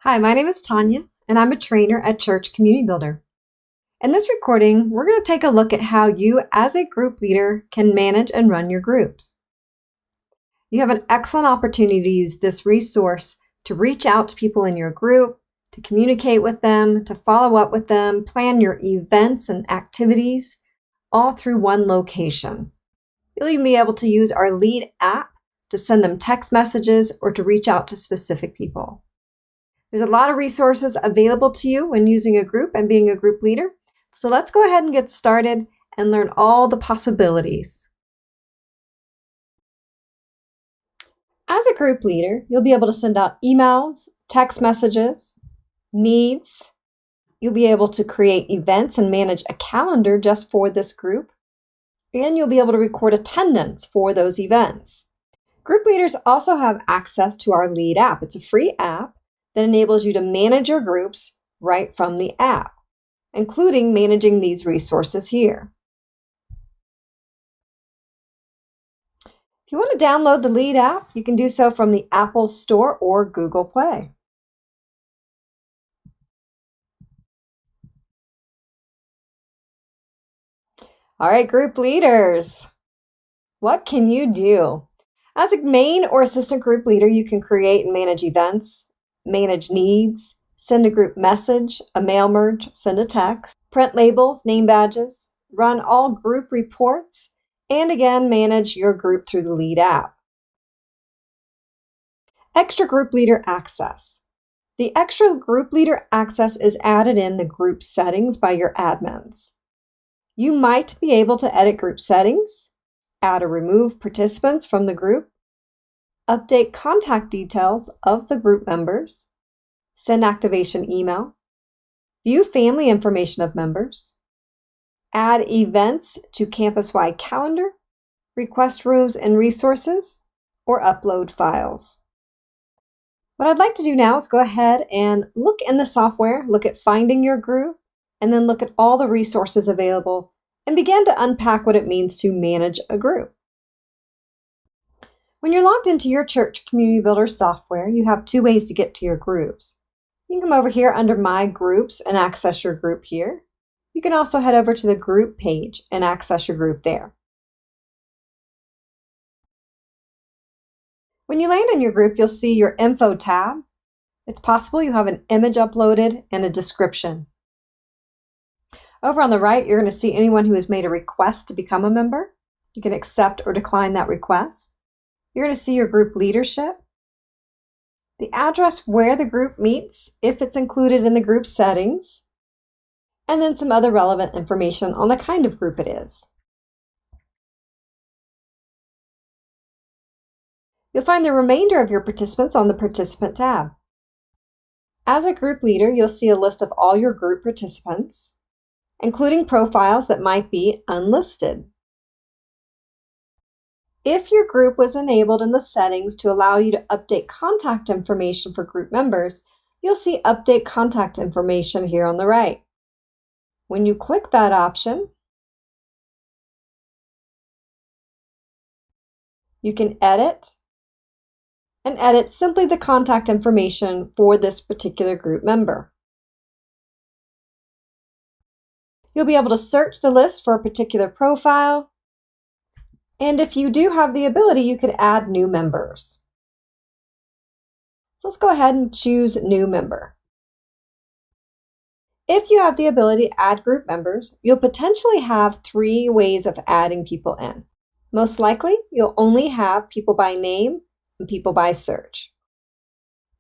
Hi, my name is Tanya, and I'm a trainer at Church Community Builder. In this recording, we're going to take a look at how you, as a group leader, can manage and run your groups. You have an excellent opportunity to use this resource to reach out to people in your group, to communicate with them, to follow up with them, plan your events and activities, all through one location. You'll even be able to use our Lead app to send them text messages or to reach out to specific people. There's a lot of resources available to you when using a group and being a group leader. So let's go ahead and get started and learn all the possibilities. As a group leader, you'll be able to send out emails, text messages, needs. You'll be able to create events and manage a calendar just for this group. And you'll be able to record attendance for those events. Group leaders also have access to our Lead app. It's a free app that enables you to manage your groups right from the app, including managing these resources here. If you want to download the Lead app, you can do so from the Apple Store or Google Play. All right, group leaders, what can you do? As a main or assistant group leader, you can create and manage events, manage needs, send a group message, a mail merge, send a text, print labels, name badges, run all group reports, and again, manage your group through the Lead app. Extra group leader access. The extra group leader access is added in the group settings by your admins. You might be able to edit group settings, add or remove participants from the group, update contact details of the group members, send activation email, view family information of members, add events to campus-wide calendar, request rooms and resources, or upload files. What I'd like to do now is go ahead and look in the software, look at finding your group, and then look at all the resources available and begin to unpack what it means to manage a group. When you're logged into your Church Community Builder software, you have two ways to get to your groups. You can come over here under My Groups and access your group here. You can also head over to the group page and access your group there. When you land in your group, you'll see your Info tab. It's possible you have an image uploaded and a description. Over on the right, you're going to see anyone who has made a request to become a member. You can accept or decline that request. You're going to see your group leadership, the address where the group meets, if it's included in the group settings, and then some other relevant information on the kind of group it is. You'll find the remainder of your participants on the Participant tab. As a group leader, you'll see a list of all your group participants, including profiles that might be unlisted. If your group was enabled in the settings to allow you to update contact information for group members, you'll see Update Contact Information here on the right. When you click that option, you can edit simply the contact information for this particular group member. You'll be able to search the list for a particular profile. And if you do have the ability, you could add new members. So let's go ahead and choose New Member. If you have the ability to add group members, you'll potentially have three ways of adding people in. Most likely, you'll only have people by name and people by search.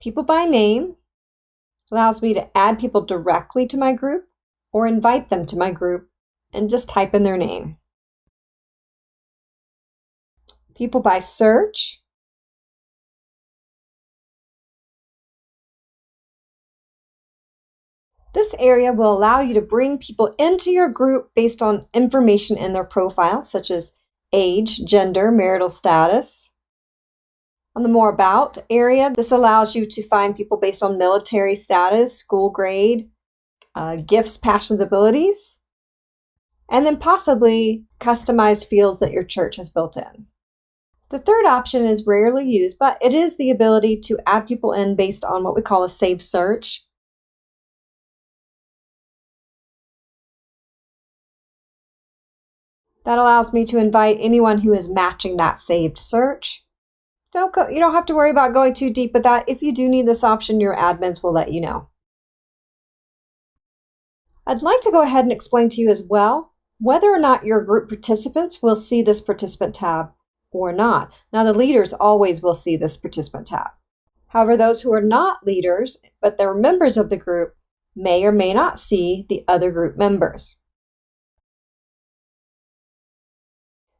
People by name allows me to add people directly to my group or invite them to my group and just type in their name. People by search this area will allow you to bring people into your group based on information in their profile, such as age, gender, marital status. On the More About area, this allows you to find people based on military status, school grade, gifts, passions, abilities, and then possibly customized fields that your church has built in. The third option is rarely used, but it is the ability to add people in based on what we call a saved search. That allows me to invite anyone who is matching that saved search. You don't have to worry about going too deep with that. If you do need this option, your admins will let you know. I'd like to go ahead and explain to you as well whether or not your group participants will see this participant tab or not. Now, the leaders always will see this participant tab. However, those who are not leaders, but they're members of the group, may or may not see the other group members.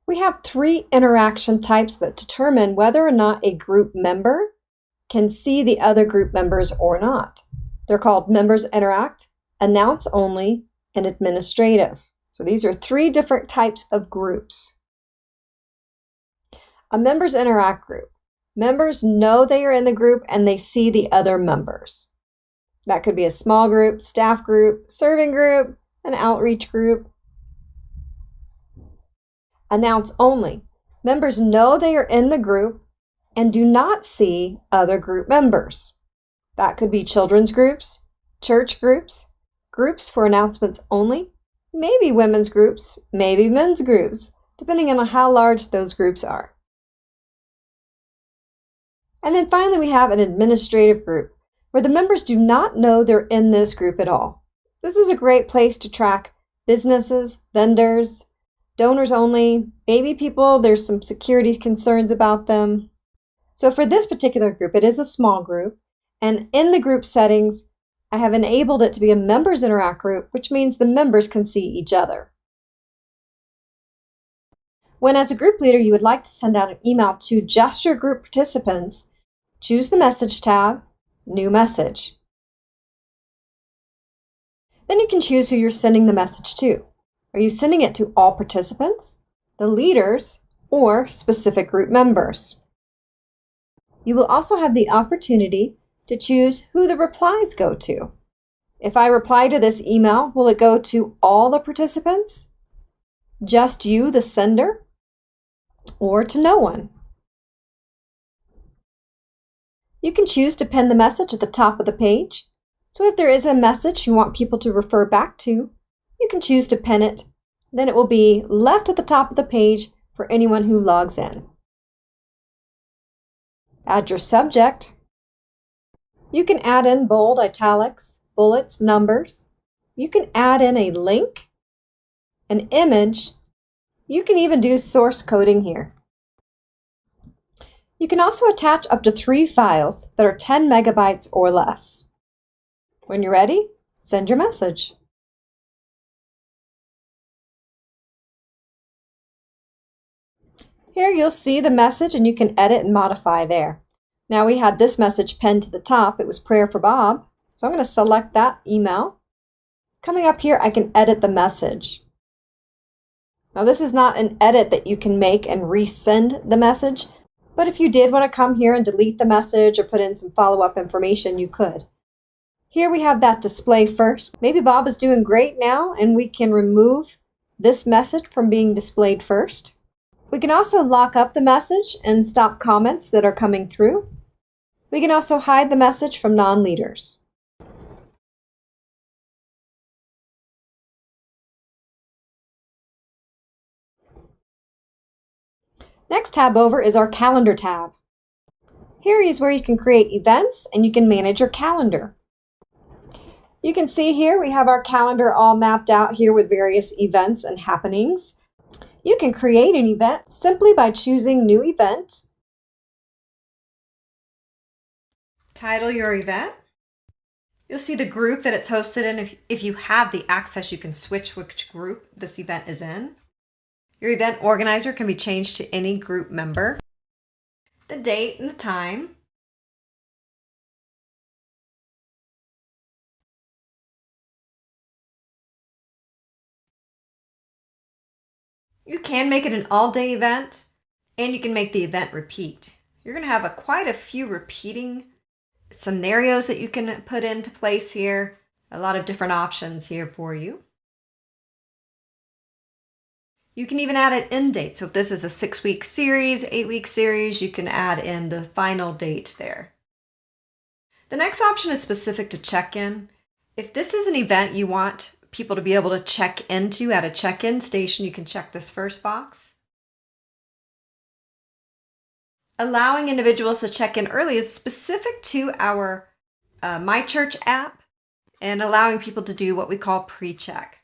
We have 3 interaction types that determine whether or not a group member can see the other group members or not. They're called members interact, announce only, and administrative. So these are 3 different types of groups. A members interact group. Members know they are in the group and they see the other members. That could be a small group, staff group, serving group, an outreach group. Announce only. Members know they are in the group and do not see other group members. That could be children's groups, church groups, groups for announcements only, maybe women's groups, maybe men's groups, depending on how large those groups are. And then finally, we have an administrative group, where the members do not know they're in this group at all. This is a great place to track businesses, vendors, donors only, baby people. There's some security concerns about them. So for this particular group, it is a small group. And in the group settings, I have enabled it to be a members interact group, which means the members can see each other. When as a group leader, you would like to send out an email to just your group participants, choose the Message tab, New Message. Then you can choose who you're sending the message to. Are you sending it to all participants, the leaders, or specific group members? You will also have the opportunity to choose who the replies go to. If I reply to this email, will it go to all the participants, just you, the sender, or to no one? You can choose to pin the message at the top of the page. So if there is a message you want people to refer back to, you can choose to pin it. Then it will be left at the top of the page for anyone who logs in. Add your subject. You can add in bold, italics, bullets, numbers. You can add in a link, an image. You can even do source coding here. You can also attach up to 3 files that are 10 megabytes or less. When you're ready, send your message. Here you'll see the message and you can edit and modify there. Now we had this message pinned to the top. It was Prayer for Bob. So I'm going to select that email. Coming up here, I can edit the message. Now this is not an edit that you can make and resend the message, but if you did want to come here and delete the message or put in some follow-up information, you could. Here we have that display first. Maybe Bob is doing great now and we can remove this message from being displayed first. We can also lock up the message and stop comments that are coming through. We can also hide the message from non-leaders. Next tab over is our Calendar tab. Here is where you can create events and you can manage your calendar. You can see here we have our calendar all mapped out here with various events and happenings. You can create an event simply by choosing New Event. Title your event. You'll see the group that it's hosted in. If you have the access, you can switch which group this event is in. Your event organizer can be changed to any group member. The date and the time. You can make it an all-day event, and you can make the event repeat. You're going to have quite a few repeating scenarios that you can put into place here. A lot of different options here for you. You can even add an end date. So if this is a 6-week series, 8-week series, you can add in the final date there. The next option is specific to check-in. If this is an event you want people to be able to check into at a check-in station, you can check this first box. Allowing individuals to check in early is specific to our My Church app and allowing people to do what we call pre-check.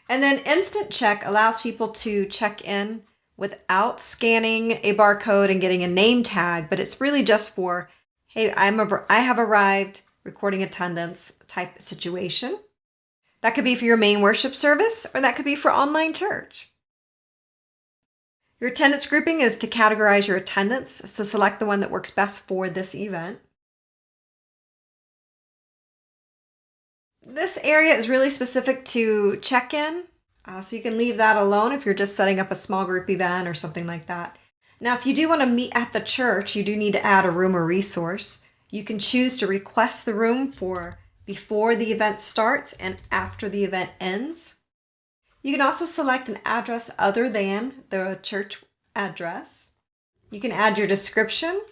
And then Instant Check allows people to check in without scanning a barcode and getting a name tag, but it's really just for, hey, I have arrived, recording attendance type situation. That could be for your main worship service, or that could be for online church. Your attendance grouping is to categorize your attendance, so select the one that works best for this event. This area is really specific to check-in, so you can leave that alone if you're just setting up a small group event or something like that. Now, if you do want to meet at the church, you do need to add a room or resource. You can choose to request the room for before the event starts and after the event ends. You can also select an address other than the church address. You can add your description.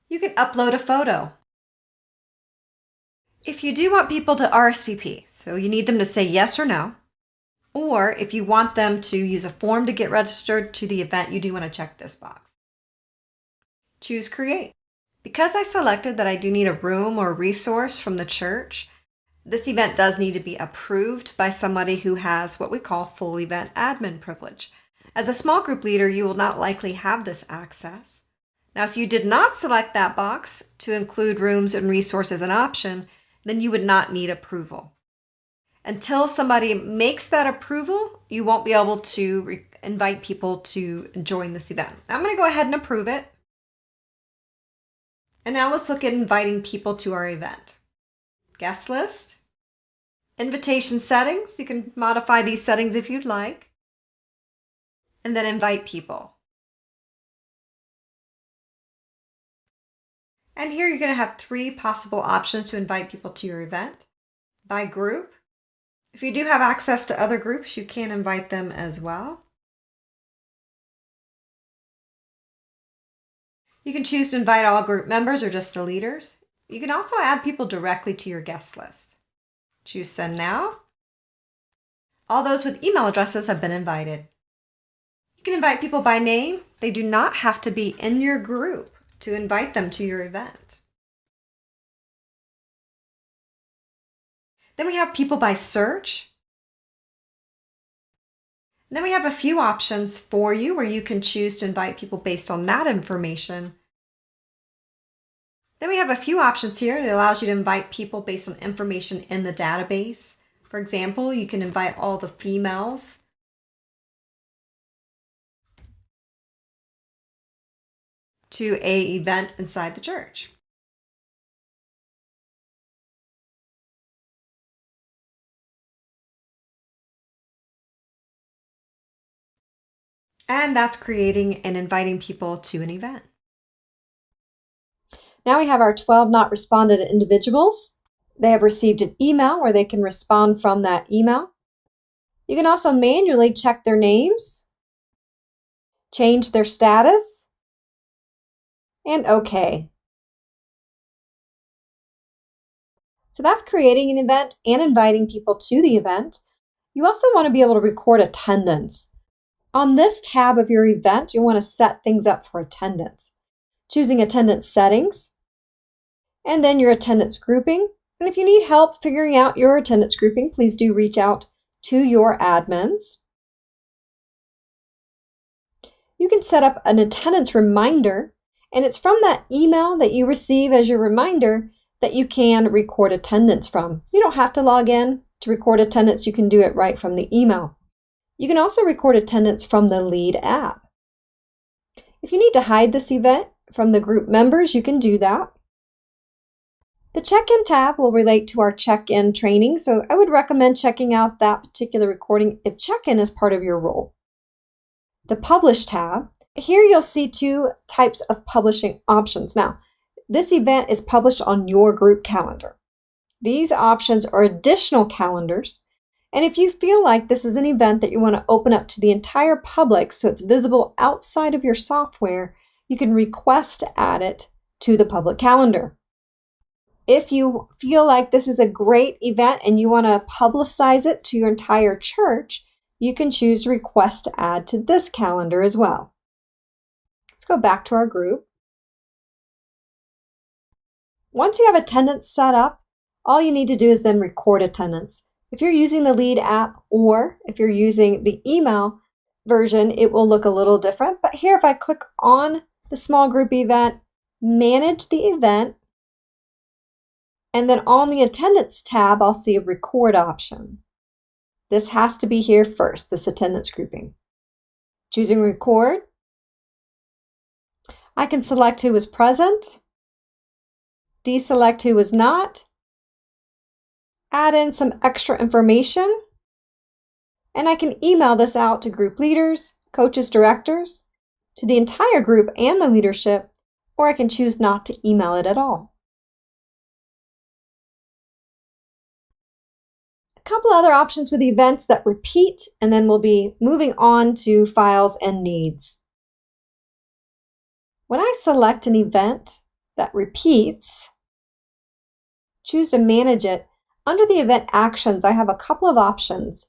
You can upload a photo. If you do want people to RSVP, so you need them to say yes or no, or if you want them to use a form to get registered to the event, you do want to check this box. Choose Create. Because I selected that I do need a room or resource from the church, this event does need to be approved by somebody who has what we call full event admin privilege. As a small group leader, you will not likely have this access. Now, if you did not select that box to include rooms and resources as an option, then you would not need approval. Until somebody makes that approval, you won't be able to invite people to join this event. I'm going to go ahead and approve it. And now let's look at inviting people to our event. Guest list, invitation settings. You can modify these settings if you'd like. And then invite people. And here you're going to have 3 possible options to invite people to your event. By group. If you do have access to other groups, you can invite them as well. You can choose to invite all group members or just the leaders. You can also add people directly to your guest list. Choose Send Now. All those with email addresses have been invited. You can invite people by name. They do not have to be in your group to invite them to your event. Then we have people by search. And then we have a few options for you where you can choose to invite people based on that information. Then we have a few options here that allows you to invite people based on information in the database. For example, you can invite all the females to an event inside the church. And that's creating and inviting people to an event. Now we have our 12 not responded individuals. They have received an email where they can respond from that email. You can also manually check their names, change their status, and OK. So that's creating an event and inviting people to the event. You also want to be able to record attendance. On this tab of your event, you want to set things up for attendance. Choosing attendance settings, and then your attendance grouping. And if you need help figuring out your attendance grouping, please do reach out to your admins. You can set up an attendance reminder, and it's from that email that you receive as your reminder that you can record attendance from. You don't have to log in to record attendance. You can do it right from the email. You can also record attendance from the Lead app. If you need to hide this event from the group members, you can do that. The check-in tab will relate to our check-in training, so I would recommend checking out that particular recording if check-in is part of your role. The Publish tab, here you'll see 2 types of publishing options. Now, this event is published on your group calendar. These options are additional calendars, And if you feel like this is an event that you want to open up to the entire public so it's visible outside of your software, you can request to add it to the public calendar. If you feel like this is a great event and you want to publicize it to your entire church, you can choose to request to add to this calendar as well. Let's go back to our group. Once you have attendance set up, all you need to do is then record attendance. If you're using the Lead app or if you're using the email version, it will look a little different. But here, if I click on the small group event, manage the event, and then on the attendance tab, I'll see a record option. This has to be here first, this attendance grouping. Choosing record, I can select who was present, deselect who was not, add in some extra information, and I can email this out to group leaders, coaches, directors, to the entire group and the leadership, or I can choose not to email it at all. A couple other options with events that repeat, and then we'll be moving on to files and needs. When I select an event that repeats, choose to manage it, under the event actions, I have a couple of options.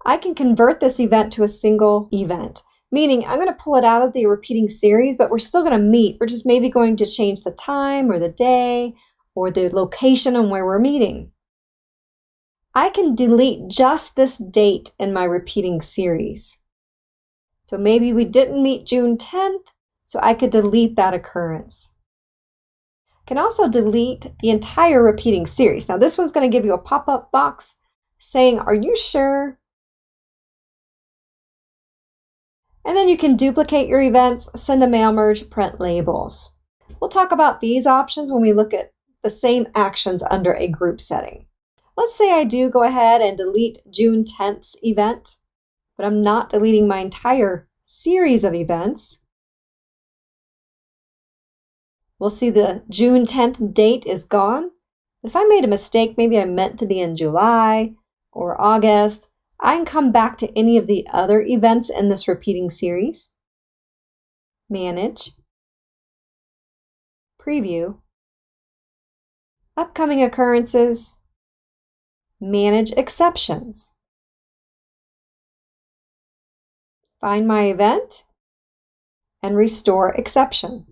I can convert this event to a single event, meaning I'm going to pull it out of the repeating series, but we're still going to meet. We're just maybe going to change the time or the day or the location on where we're meeting. I can delete just this date in my repeating series. So maybe we didn't meet June 10th, so I could delete that occurrence. Can also delete the entire repeating series. Now this one's going to give you a pop-up box saying, "Are you sure?" And then you can duplicate your events, send a mail merge, print labels. We'll talk about these options when we look at the same actions under a group setting. Let's say I do go ahead and delete June 10th's event, but I'm not deleting my entire series of events. We'll see the June 10th date is gone. If I made a mistake, maybe I meant to be in July or August, I can come back to any of the other events in this repeating series, manage, preview, upcoming occurrences, manage exceptions, find my event, and restore exception.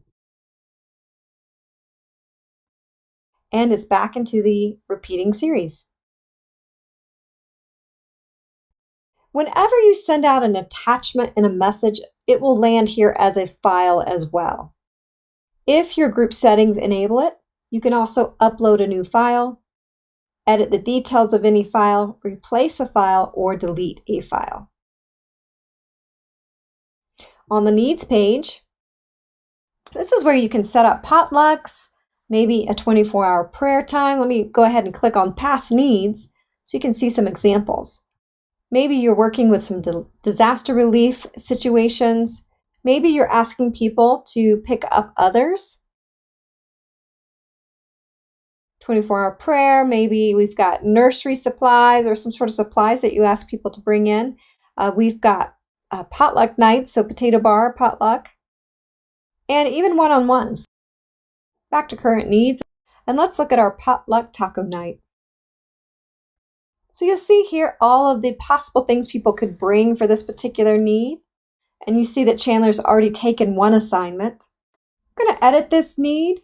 And it's back into the repeating series. Whenever you send out an attachment in a message, it will land here as a file as well. If your group settings enable it, you can also upload a new file, edit the details of any file, replace a file, or delete a file. On the needs page, this is where you can set up potlucks, maybe a 24-hour prayer time. Let me go ahead and click on past needs so you can see some examples. Maybe you're working with some disaster relief situations. Maybe you're asking people to pick up others. 24-hour prayer, maybe we've got nursery supplies or some sort of supplies that you ask people to bring in. We've got potluck nights, so potato bar, potluck, and even one-on-ones. Back to current needs, and let's look at our potluck taco night. So you'll see here all of the possible things people could bring for this particular need, and you see that Chandler's already taken one assignment. I'm going to edit this need,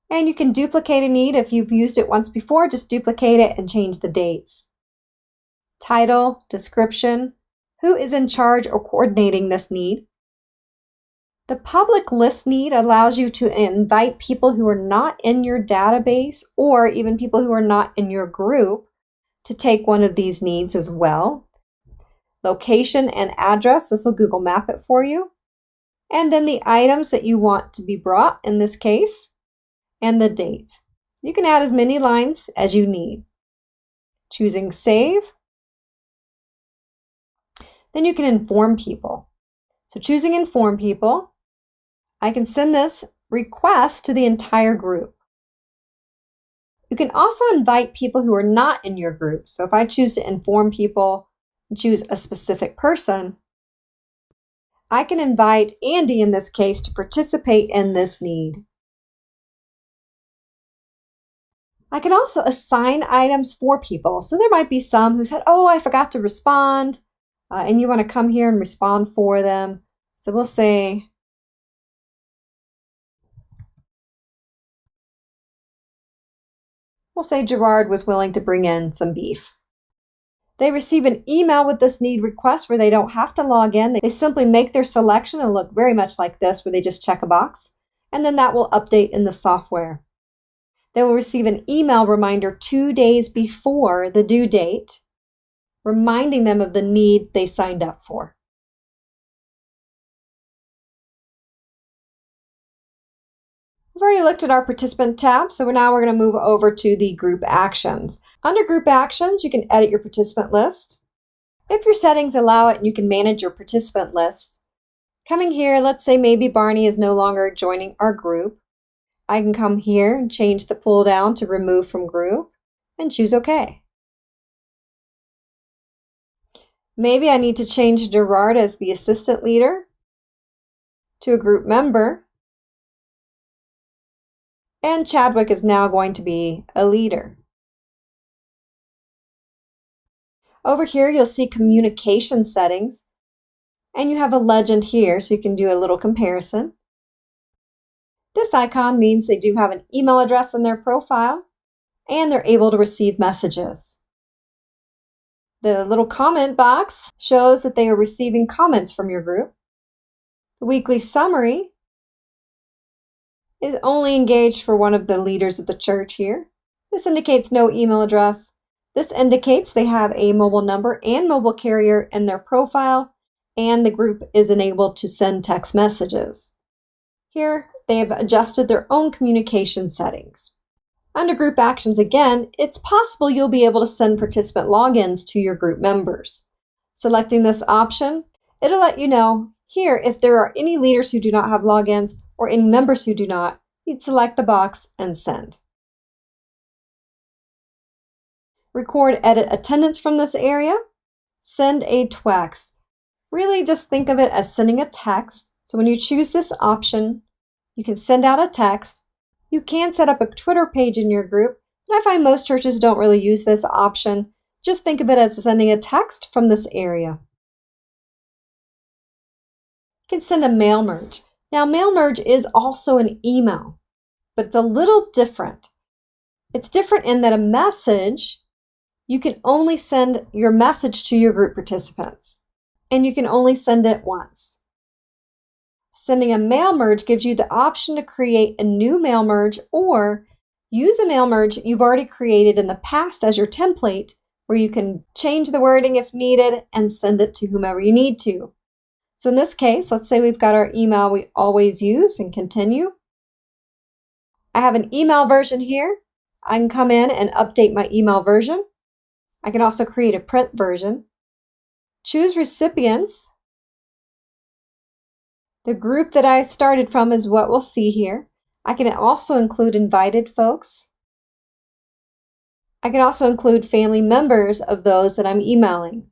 and you can duplicate a need. If you've used it once before, just duplicate it and change the dates. Title, description, who is in charge or coordinating this need. The public list need allows you to invite people who are not in your database or even people who are not in your group to take one of these needs as well. Location and address, this will Google Map it for you. And then the items that you want to be brought in this case, and the date. You can add as many lines as you need. Choosing Save. Then you can inform people. So choosing Inform People, I can send this request to the entire group. You can also invite people who are not in your group. So if I choose to inform people and choose a specific person, I can invite Andy in this case to participate in this need. I can also assign items for people. So there might be some who said, oh, I forgot to respond, and you want to come here and respond for them. So we'll say, Gerard was willing to bring in some beef. They receive an email with this need request where they don't have to log in. They simply make their selection and look very much like this, where they just check a box, and then that will update in the software. They will receive an email reminder 2 days before the due date, reminding them of the need they signed up for. We've already looked at our participant tab, so now we're going to move over to the group actions. Under group actions, you can edit your participant list. If your settings allow it, you can manage your participant list. Coming here, let's say maybe Barney is no longer joining our group. I can come here and change the pull down to remove from group and choose OK. Maybe I need to change Gerard as the assistant leader to a group member. And Chadwick is now going to be a leader. Over here, you'll see communication settings, and you have a legend here, so you can do a little comparison. This icon means they do have an email address in their profile, and they're able to receive messages. The little comment box shows that they are receiving comments from your group. The weekly summary is only engaged for one of the leaders of the church here. This indicates no email address. This indicates they have a mobile number and mobile carrier in their profile, and the group is enabled to send text messages. Here, they have adjusted their own communication settings. Under group actions again, it's possible you'll be able to send participant logins to your group members. Selecting this option, it'll let you know here if there are any leaders who do not have logins or any members who do not. You'd select the box and send. Record edit attendance from this area. Send a text. Really just think of it as sending a text. So when you choose this option, you can send out a text. You can set up a Twitter page in your group, but I find most churches don't really use this option. Just think of it as sending a text from this area. You can send a mail merge. Now, mail merge is also an email, but it's a little different. It's different in that a message, you can only send your message to your group participants, and you can only send it once. Sending a mail merge gives you the option to create a new mail merge or use a mail merge you've already created in the past as your template, where you can change the wording if needed and send it to whomever you need to. So in this case, let's say we've got our email we always use and continue. I have an email version here. I can come in and update my email version. I can also create a print version. Choose recipients. The group that I started from is what we'll see here. I can also include invited folks. I can also include family members of those that I'm emailing.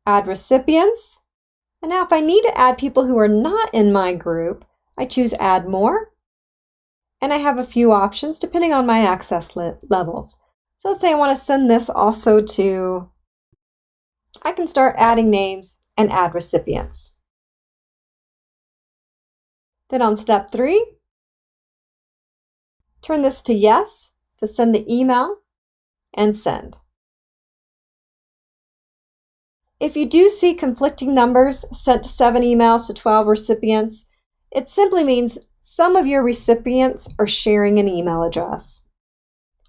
Add recipients. And now if I need to add people who are not in my group, I choose Add More. And I have a few options depending on my access levels. So let's say I want to send this also to, I can start adding names and add recipients. Then on step 3, turn this to yes to send the email and send. If you do see conflicting numbers sent to 7 emails to 12 recipients, it simply means some of your recipients are sharing an email address.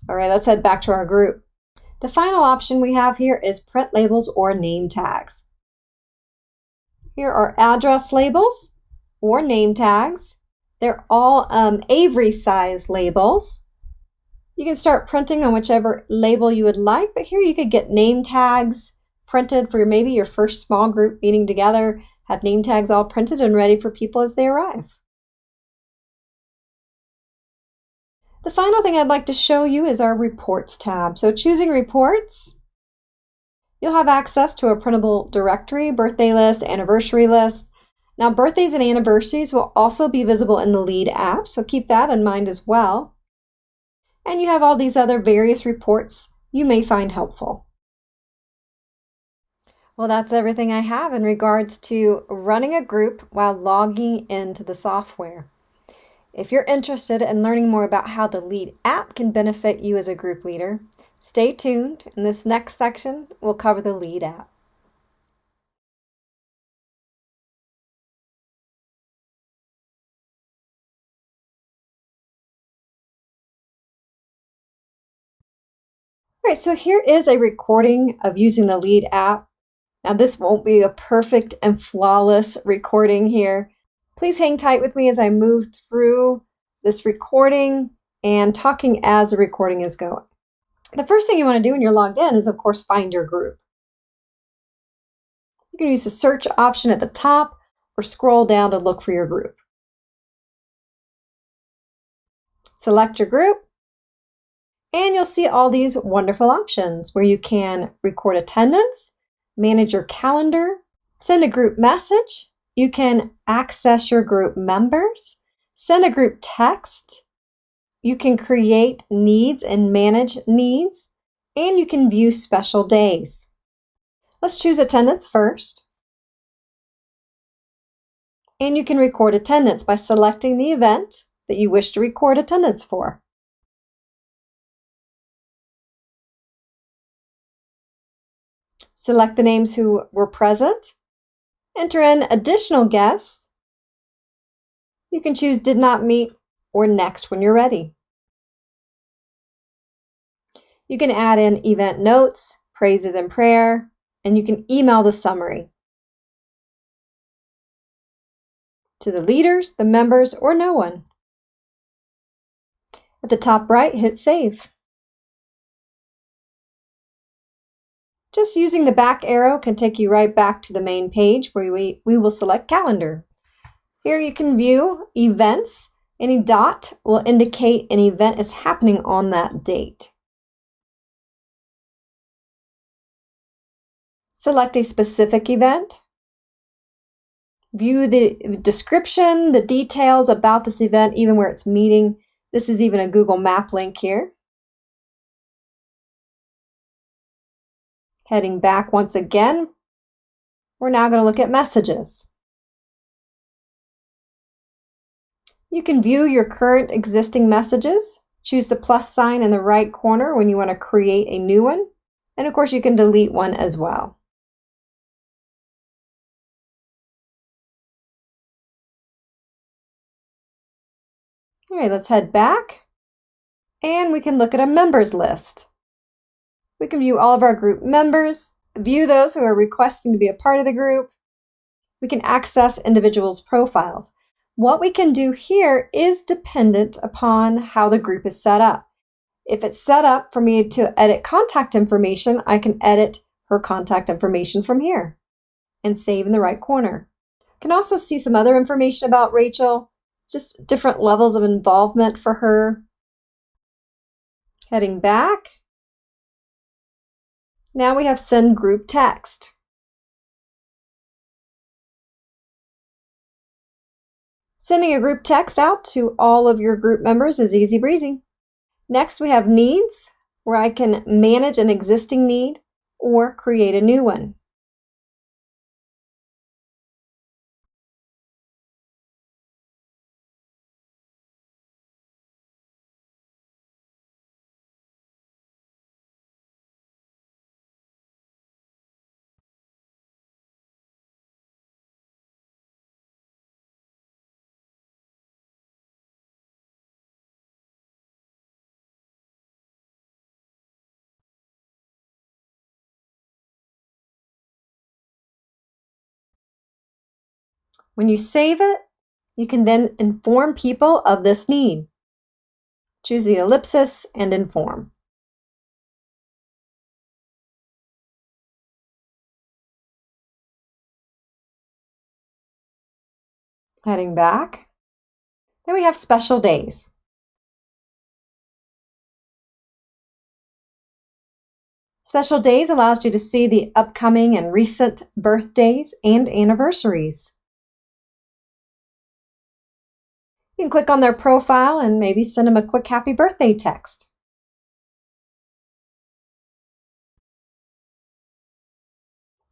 All right, let's head back to our group. The final option we have here is print labels or name tags. Here are address labels or name tags. They're all Avery size labels. You can start printing on whichever label you would like, but here you could get name tags printed for maybe your first small group meeting together, have name tags all printed and ready for people as they arrive. The final thing I'd like to show you is our Reports tab. So choosing Reports, you'll have access to a printable directory, birthday list, anniversary list. Now, birthdays and anniversaries will also be visible in the Lead app, so keep that in mind as well. And you have all these other various reports you may find helpful. Well, that's everything I have in regards to running a group while logging into the software. If you're interested in learning more about how the Lead app can benefit you as a group leader, stay tuned. In this next section, we'll cover the Lead app. All right, so here is a recording of using the Lead app. Now, this won't be a perfect and flawless recording here. Please hang tight with me as I move through this recording and talking as the recording is going. The first thing you want to do when you're logged in is, of course, find your group. You can use the search option at the top or scroll down to look for your group. Select your group, and you'll see all these wonderful options where you can record attendance, manage your calendar, send a group message. You can access your group members, send a group text. You can create needs and manage needs, and you can view special days. Let's choose attendance first. And you can record attendance by selecting the event that you wish to record attendance for. Select the names who were present. Enter in additional guests. You can choose Did Not Meet or Next when you're ready. You can add in event notes, praises and prayer, and you can email the summary to the leaders, the members, or no one. At the top right, hit Save. Just using the back arrow can take you right back to the main page where we will select Calendar. Here you can view events. Any dot will indicate an event is happening on that date. Select a specific event. View the description, the details about this event, even where it's meeting. This is even a Google Map link here. Heading back once again, we're now going to look at messages. You can view your current existing messages. Choose the plus sign in the right corner when you want to create a new one. And of course, you can delete one as well. All right, let's head back. And we can look at a members list. We can view all of our group members, view those who are requesting to be a part of the group. We can access individuals' profiles. What we can do here is dependent upon how the group is set up. If it's set up for me to edit contact information, I can edit her contact information from here and save in the right corner. You can also see some other information about Rachel, just different levels of involvement for her. Heading back. Now we have Send Group Text. Sending a group text out to all of your group members is easy breezy. Next, we have Needs, where I can manage an existing need or create a new one. When you save it, you can then inform people of this need. Choose the ellipsis and inform. Heading back. Then we have special days. Special Days allows you to see the upcoming and recent birthdays and anniversaries. You can click on their profile and maybe send them a quick happy birthday text.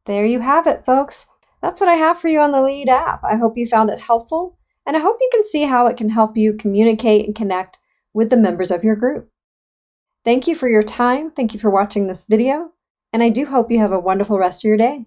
There you have it, folks. That's what I have for you on the Lead app. I hope you found it helpful, and I hope you can see how it can help you communicate and connect with the members of your group. Thank you for your time. Thank you for watching this video, and I do hope you have a wonderful rest of your day.